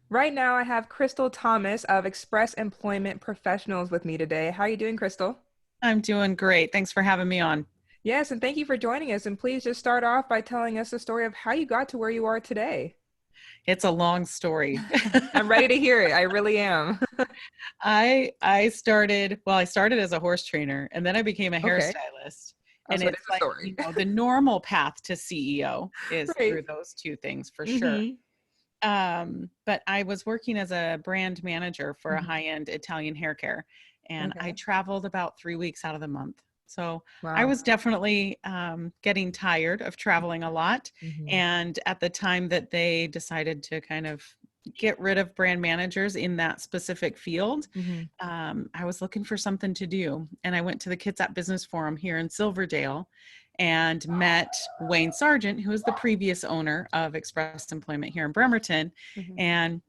Right now, I have Kristal Thomas of Express Employment Professionals with me today. How are you doing, Kristal? I'm doing great. Thanks for having me on. Yes, and thank you for joining us. And please just start off by telling us the story of how you got to where you are today. It's a long story. I'm ready to hear it. I really am. I started as a horse trainer and then I became a Okay. hairstylist. Oh, And so it it's is a like, story. the normal path to CEO is Right. through those two things for sure. Mm-hmm. But I was working as a brand manager for a Hmm. high-end Italian hair care, and I Okay. traveled about 3 weeks out of the month. So I Wow. was definitely getting tired of traveling a lot. Mm-hmm. And at the time that they decided to kind of get rid of brand managers in that specific field, Mm-hmm. I was looking for something to do. And I went to the Kitsap Business Forum here in Silverdale and met Wayne Sargent, who was the previous owner of Express Employment here in Bremerton, Hmm. and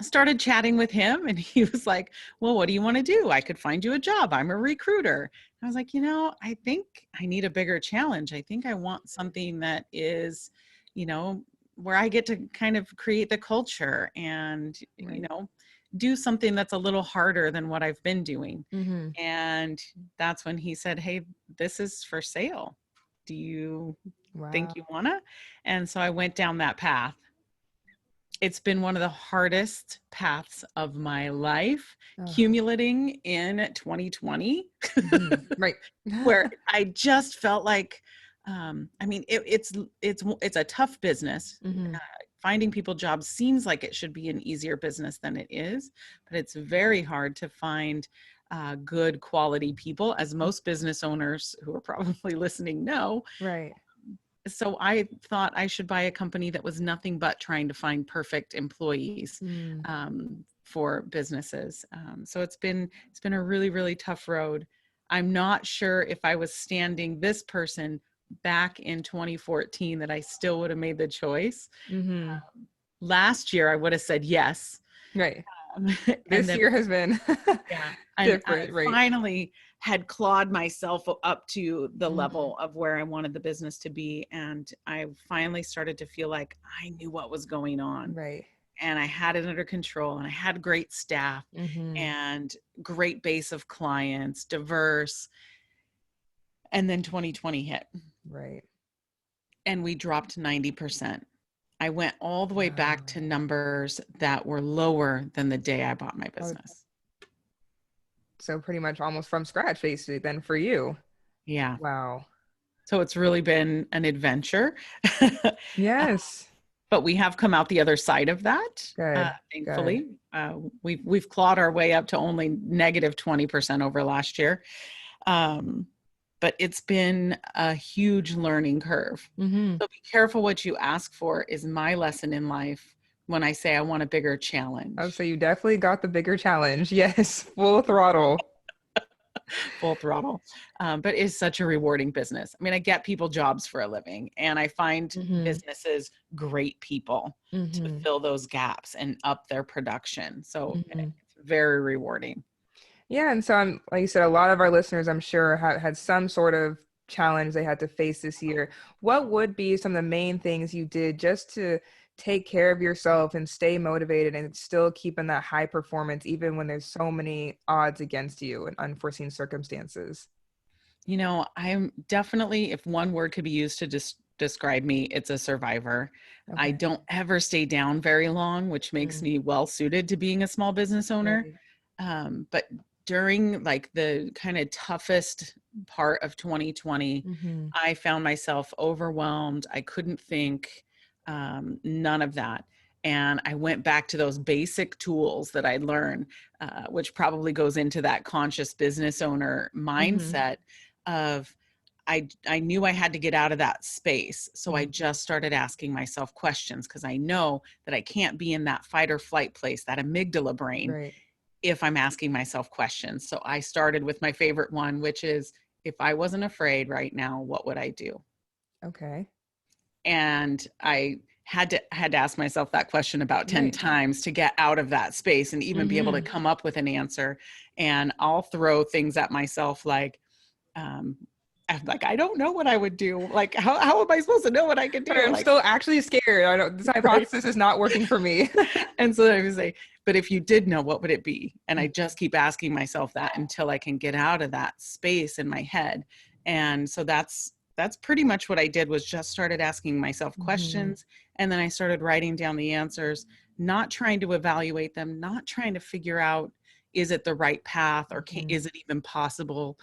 started chatting with him. And he was like, well, what do you want to do? I could find you a job. I'm a recruiter. I was like, I think I need a bigger challenge. I think I want something that is, you know, where I get to kind of create the culture and, Right. do something that's a little harder than what I've been doing. Mm-hmm. And that's when he said, hey, this is for sale. Do you think Wow. you wanna? And so I went down that path. It's been one of the hardest paths of my life, Oh. accumulating in 2020, Hmm. Right. where I just felt like, it's a tough business. Hmm. Uh, Finding people jobs seems like it should be an easier business than it is, but it's very hard to find good quality people, as most business owners who are probably listening know. Right. So I thought I should buy a company that was nothing but trying to find perfect employees Mm. for businesses. So it's been a really, really tough road. I'm not sure if I was standing this person back in 2014 that I still would have made the choice. Hmm. Last year I would have said yes. Right. Um, and This then year has been yeah. And I different, right? finally had clawed myself up to the Mm. level of where I wanted the business to be. And I finally started to feel like I knew what was going on Right. and I had it under control and I had great staff Hmm. and great base of clients, diverse. And then 2020 hit Right. and we dropped 90%. I went all the way back to Wow. numbers that were lower than the day I bought my Oh, business. so pretty much almost from scratch, basically, then for you. Yeah. Wow. So it's really been an adventure. Uh, Yes. but we have come out the other side of that, Good. Good. thankfully. We've clawed our way up to only negative 20% over last year. Um, but it's been a huge learning curve. Hmm. So be careful what you ask for is my lesson in life when I say I want a bigger Oh, so challenge. you definitely got the bigger challenge. Yes, full throttle. Full throttle. But it's such a rewarding business. I mean, I get people jobs for a living, and I find Hmm. businesses great people to Hmm. fill those gaps and up their production. So Hmm. it's very rewarding. Yeah, and so I'm like you said, a lot of our listeners, I'm sure, had some sort of challenge they had to face this year. What would be some of the main things you did just to take care of yourself and stay motivated and still keep in that high performance, even when there's so many odds against you and unforeseen circumstances? I'm definitely, if one word could be used to describe me, it's a survivor. I Okay. don't ever stay down very long, which makes Mm. me well suited to being a small business owner. Right. But during like the kind of toughest part of 2020, Hmm. I found myself overwhelmed. I couldn't think, none of that. And I went back to those basic tools that I learned, which probably goes into that conscious business owner Hmm. mindset of I knew I had to get out of that space. So I Hmm. just started asking myself questions because I know that I can't be in that fight or flight place, that amygdala brain, Right. if I'm asking myself questions. So I started with my favorite one, which is if I wasn't afraid right now, what would I do? Okay. And I had to ask myself that question about 10 Right. times to get out of that space and even be able to Hmm. come up with an answer. And I'll throw things at myself like, um, I'm like, I don't know what I would do. Like, how am I supposed to know what I could do? I'm Like, still actually scared. I don't, this right. hypothesis is not working for me. And so I would say, but if you did know, what would it be? And I Mm. just keep asking myself that until I can get out of that space in my head. And so that's pretty much what I did, was just started asking myself questions. And then I started writing down the answers, not trying to evaluate them, not trying to figure out, is it the right path, or is it even possible?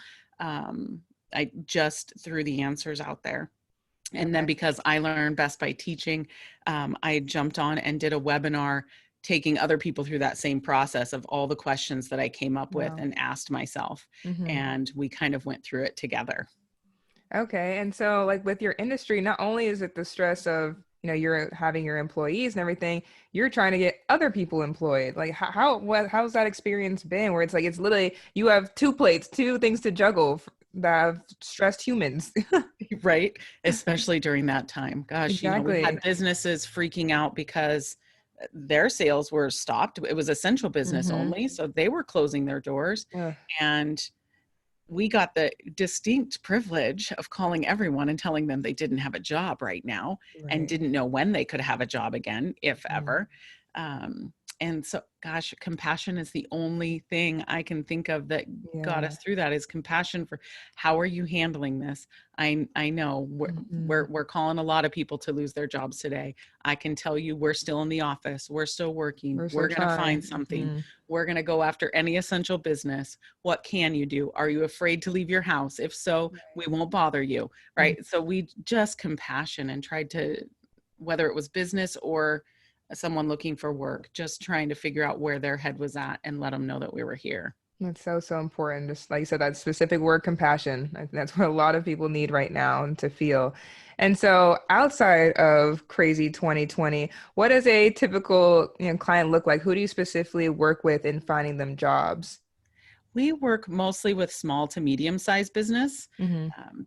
I just threw the answers out there. And then, because I learn best by teaching, I jumped on and did a webinar taking other people through that same process of all the questions that I came up with and asked myself. And we kind of went through it together. Okay. And so like with your industry, not only is it the stress of, you're having your employees and everything, you're trying to get other people employed. Like how's that experience been, where it's like, it's literally, you have two plates, two things to juggle that have stressed humans. Right. Especially during that time. Gosh, Exactly. we had businesses freaking out because their sales were stopped. It was essential business only. So they were closing their doors. And we got the distinct privilege of calling everyone and telling them they didn't have a job right now, and didn't know when they could have a job again, if ever. And so, gosh, compassion is the only thing I can think of that got us through that, is compassion for how are you handling this? I know we're calling a lot of people to lose their jobs today. I can tell you, we're still in the office. We're still working. We're going to find something. We're going to go after any essential business. What can you do? Are you afraid to leave your house? If so, we won't bother you. Right. So we just compassion and tried to, whether it was business or someone looking for work, just trying to figure out where their head was at and let them know that we were here. That's so important. Just like you said, that specific word, compassion. I think that's what a lot of people need right now to feel. And so outside of crazy 2020, what does a typical client look like? Who do you specifically work with in finding them jobs? We work mostly with small to medium-sized business.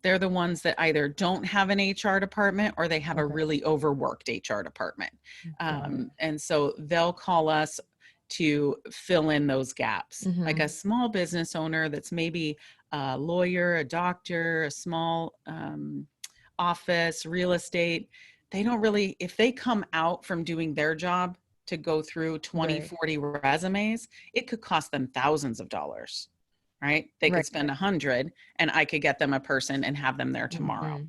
They're the ones that either don't have an HR department, or they have a really overworked HR department. And so they'll call us to fill in those gaps. Like a small business owner that's maybe a lawyer, a doctor, a small office, real estate, they don't really, if they come out from doing their job to go through 20, 40 resumes, it could cost them thousands of dollars, right? They could spend 100 and I could get them a person and have them there tomorrow.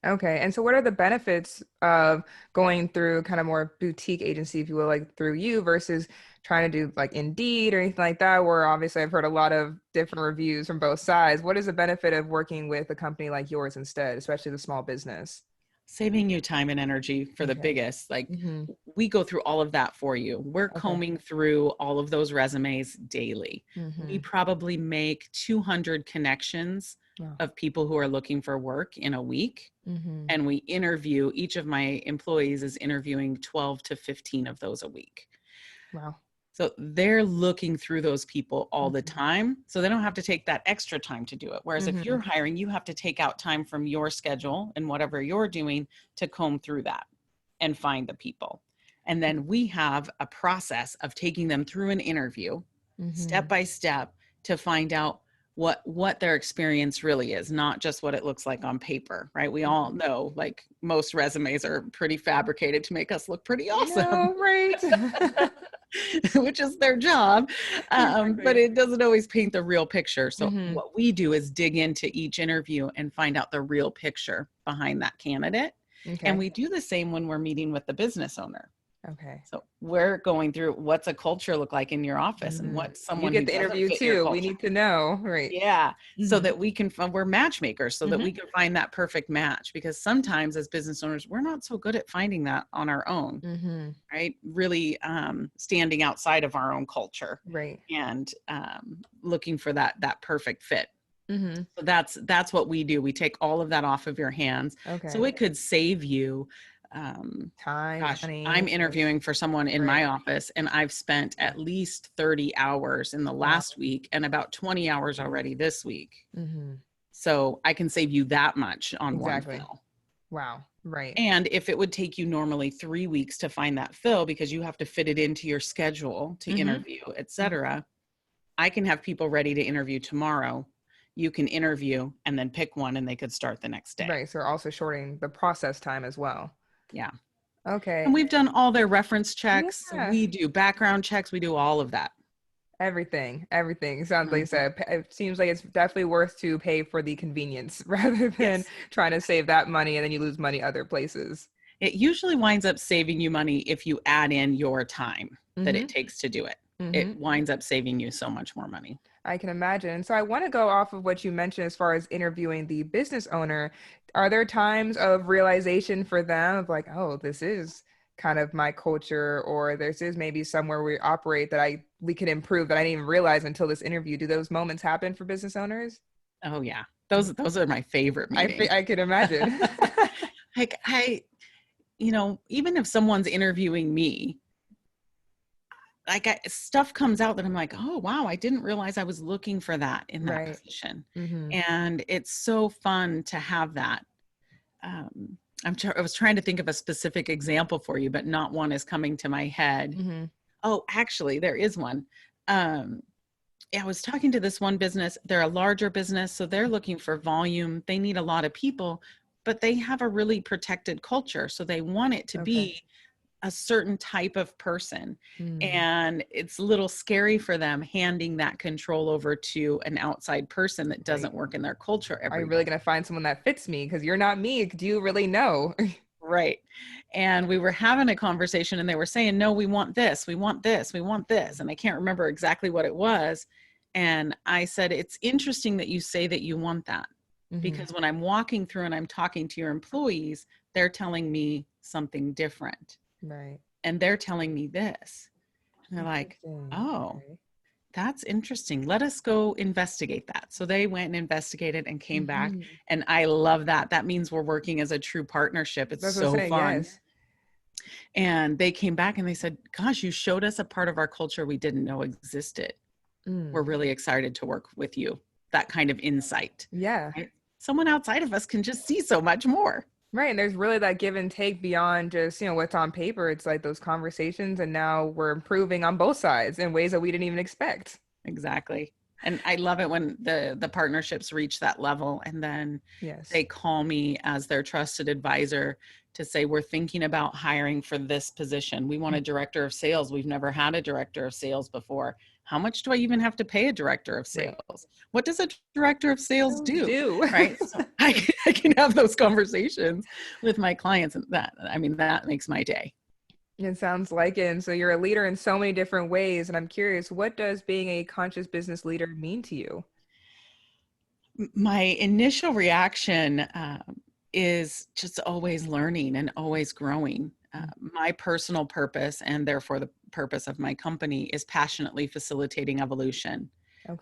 Okay. And so what are the benefits of going through kind of more boutique agency, if you will, like through you, versus trying to do like Indeed or anything like that, where obviously I've heard a lot of different reviews from both sides. What is the benefit of working with a company like yours instead, especially the small business? Saving you time and energy for the biggest. Like we go through all of that for you. We're combing through all of those resumes daily. We probably make 200 connections of people who are looking for work in a week. And we interview, each of my employees is interviewing 12 to 15 of those a week. Wow. So they're looking through those people all the time. So they don't have to take that extra time to do it. Whereas if you're hiring, you have to take out time from your schedule and whatever you're doing to comb through that and find the people. And then we have a process of taking them through an interview step by step to find out what their experience really is, not just what it looks like on paper, right? We all know, like, most resumes are pretty fabricated to make us look pretty awesome. Right. Which is their job. But it doesn't always paint the real picture. So what we do is dig into each interview and find out the real picture behind that candidate. And we do the same when we're meeting with the business owner. So we're going through, what's a culture look like in your office, and what's someone you who get the doesn't interview fit your too. culture. We need to know, right? Yeah. So that we can, we're matchmakers, so that we can find that perfect match, because sometimes as business owners, we're not so good at finding that on our own, right? Really standing outside of our own culture, right? And looking for that perfect fit. So that's what we do. We take all of that off of your hands. So it could save you time, money. I'm interviewing for someone in my office, and I've spent at least 30 hours in the last week and about 20 hours already this week. So I can save you that much on one fill. Wow. Right. And if it would take you normally 3 weeks to find that fill, because you have to fit it into your schedule to interview, etc., I can have people ready to interview tomorrow, you can interview and then pick one and they could start the next day. Right. So also shortening the process time as well. Yeah. Okay. And we've done all their reference checks. Yeah. We do background checks. We do all of that. Everything. Sounds like you said. It seems like it's definitely worth to pay for the convenience rather than trying to save that money and then you lose money other places. It usually winds up saving you money if you add in your time that it takes to do it. It winds up saving you so much more money. I can imagine. So I want to go off of what you mentioned as far as interviewing the business owner. Are there times of realization for them of like, oh, this is kind of my culture, or this is maybe somewhere we operate that we can improve that I didn't even realize until this interview? Do those moments happen for business owners? Oh yeah. Those are my favorite meetings. I could imagine. Like even if someone's interviewing me, stuff comes out that I'm like, oh, wow, I didn't realize I was looking for that in that position. And it's so fun to have that. I was trying to think of a specific example for you, but not one is coming to my head. Oh, actually, there is one. I was talking to this one business. They're a larger business, so they're looking for volume. They need a lot of people, but they have a really protected culture. So they want it to be a certain type of person. And it's a little scary for them handing that control over to an outside person that doesn't work in their culture. Are you really going to find someone that fits me? Because you're not me. Do you really know? Right. And we were having a conversation and they were saying, no, we want this, we want this, we want this. And I can't remember exactly what it was. And I said, it's interesting that you say that you want that. Because when I'm walking through and I'm talking to your employees, they're telling me something different. Right. And they're telling me this. And they're like, oh, that's interesting. Let us go investigate that. So they went and investigated and came back. And I love that. That means we're working as a true partnership. It's so fun. Yes. And they came back and they said, gosh, you showed us a part of our culture we didn't know existed. We're really excited to work with you. That kind of insight. Yeah. Right? Someone outside of us can just see so much more. Right. And there's really that give and take beyond just, what's on paper. It's like those conversations, and now we're improving on both sides in ways that we didn't even expect. Exactly. And I love it when the partnerships reach that level and then they call me as their trusted advisor to say, we're thinking about hiring for this position. We want a director of sales. We've never had a director of sales before. How much do I even have to pay a director of sales? Right. What does a director of sales do? Right. So I can have those conversations with my clients, and that makes my day. It sounds like it. And so you're a leader in so many different ways. And I'm curious, what does being a conscious business leader mean to you? My initial reaction is just always learning and always growing. My personal purpose, and therefore the purpose of my company, is passionately facilitating evolution,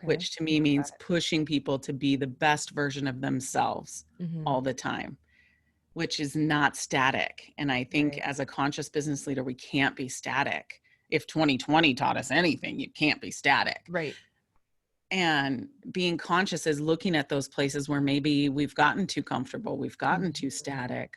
which to me means pushing people to be the best version of themselves all the time, which is not static. And I think as a conscious business leader, we can't be static. If 2020 taught us anything, you can't be static. Right. And being conscious is looking at those places where maybe we've gotten too comfortable, we've gotten too static,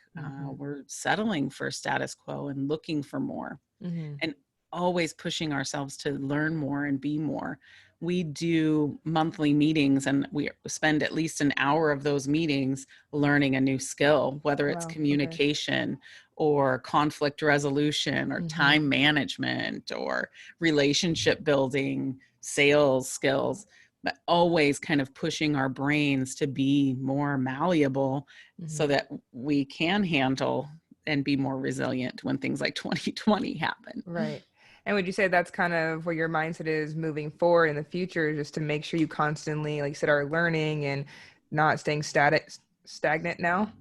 we're settling for status quo and looking for more, and always pushing ourselves to learn more and be more. We do monthly meetings and we spend at least an hour of those meetings learning a new skill, whether it's communication or conflict resolution or time management or relationship building, sales skills, but always kind of pushing our brains to be more malleable so that we can handle and be more resilient when things like 2020 happen. Right. And would you say that's kind of where your mindset is moving forward in the future, just to make sure you constantly, like you said, are learning and not staying stagnant now?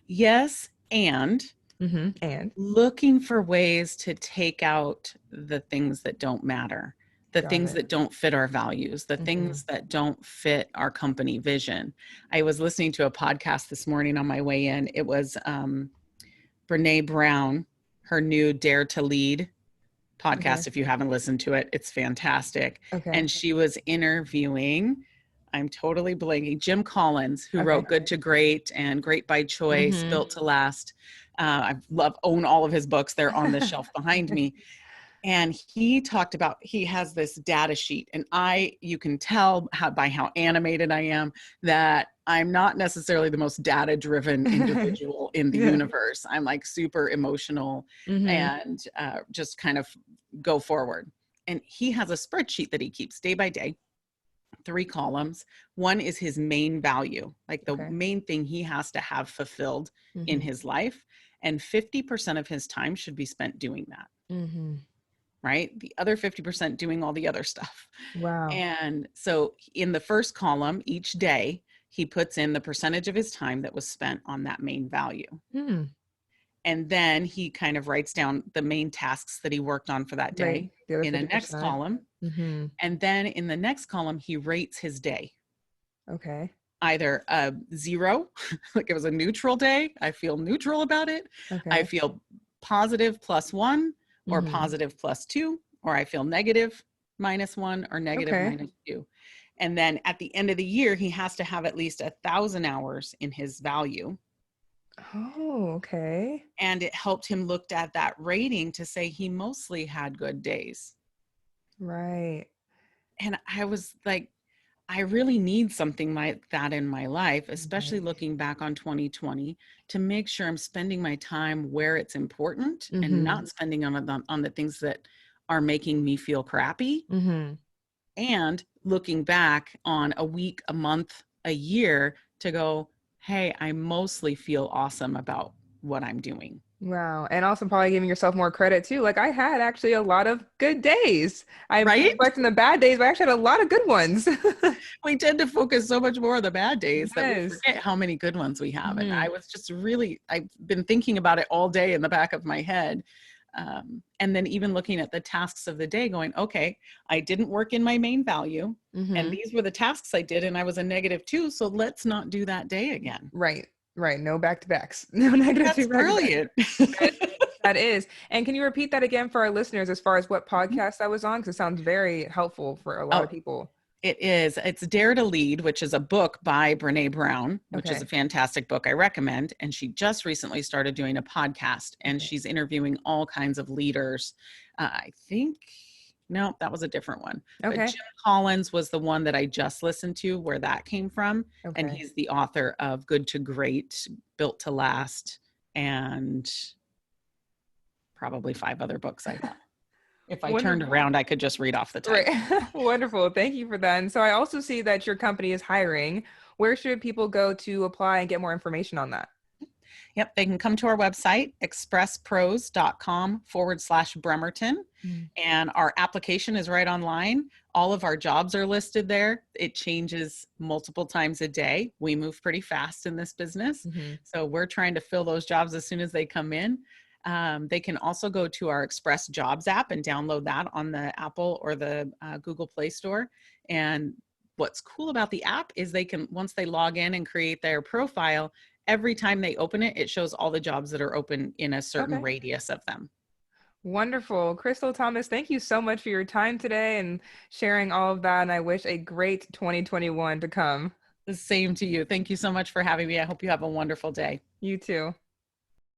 Yes. And looking for ways to take out the things that don't matter, the things that don't fit our values, the things that don't fit our company vision. I was listening to a podcast this morning on my way in. It was Brene Brown, her new Dare to Lead podcast. If you haven't listened to it, it's fantastic. And she was interviewing, I'm totally blanking, Jim Collins, who wrote Good to Great and Great by Choice, Built to Last. I own all of his books. They're on the shelf behind me. And he talked about, he has this data sheet, and you can tell by how animated I am that I'm not necessarily the most data driven individual in the Yeah. universe. I'm like super emotional Mm-hmm. and just kind of go forward. And he has a spreadsheet that he keeps day by day, 3 columns. One is his main value, like the Okay. main thing he has to have fulfilled in Mm-hmm. his life. And 50% of his time should be spent doing that. Mm-hmm. Right? The other 50% doing all the other stuff. Wow. And so in the first column, each day, he puts in the percentage of his time that was spent on that main value. Hmm. And then he kind of writes down the main tasks that he worked on for that Right. day The other in a next 50%. column. Mm-hmm. And then in the next column, he rates his day. Okay. Either a 0, like it was a neutral day, I feel neutral about it. I Okay. feel positive +1, or Mm-hmm. positive +2, or I feel negative -1, or negative Okay. -2. And then at the end of the year, he has to have at least 1,000 hours in his value. Oh, okay. And it helped him look at that rating to say he mostly had good days. Right. And I was like, I really need something like that in my life, especially Right. looking back on 2020, to make sure I'm spending my time where it's important and Mm-hmm. not spending on the things that are making me feel crappy. Mm-hmm. And looking back on a week, a month, a year to go, hey, I mostly feel awesome about what I'm doing. Wow. And also probably giving yourself more credit too. Like I had actually a lot of good days. I'm Right? reflecting the bad days, but I actually had a lot of good ones. We tend to focus so much more on the bad days that we Yes. forget how many good ones we have. And Hmm. I was just really, I've been thinking about it all day in the back of my head. And then even looking at the tasks of the day going, okay, I didn't work in my main value. And Hmm. these were the tasks I did, and I was a -2. So let's not do that day again. Right. Right. No back to backs. No negative That's two back to back. brilliant. That is. And can you repeat that again for our listeners as far as what podcast that was on? Because it sounds very helpful for a lot Oh, of people. it is. It's Dare to Lead, which is a book by Brene Brown, which is a Okay. fantastic book I recommend. And she just recently started doing a podcast, and Okay. she's interviewing all kinds of leaders. I think, no, that was a different one. But Okay. Jim Collins was the one that I just listened to, where that came from. And Okay. he's the author of Good to Great, Built to Last, and probably 5 other books I have. If I turned Wonderful. around, I could just read off the Right. title. Wonderful. Thank you for that. And so I also see that your company is hiring. Where should people go to apply and get more information on that? Yep, they can come to our website, expresspros.com/Bremerton. Mm. And our application is right online. All of our jobs are listed there. It changes multiple times a day. We move pretty fast in this business. Mhm. So we're trying to fill those jobs as soon as they come in. They can also go to our Express Jobs app and download that on the Apple or the Google Play Store. And what's cool about the app is they can, once they log in and create their profile, every time they open it, it shows all the jobs that are open in a certain Okay. radius of them. Wonderful. Kristal Thomas, thank you so much for your time today and sharing all of that. And I wish a great 2021 to come. The same to you. Thank you so much for having me. I hope you have a wonderful day. You too.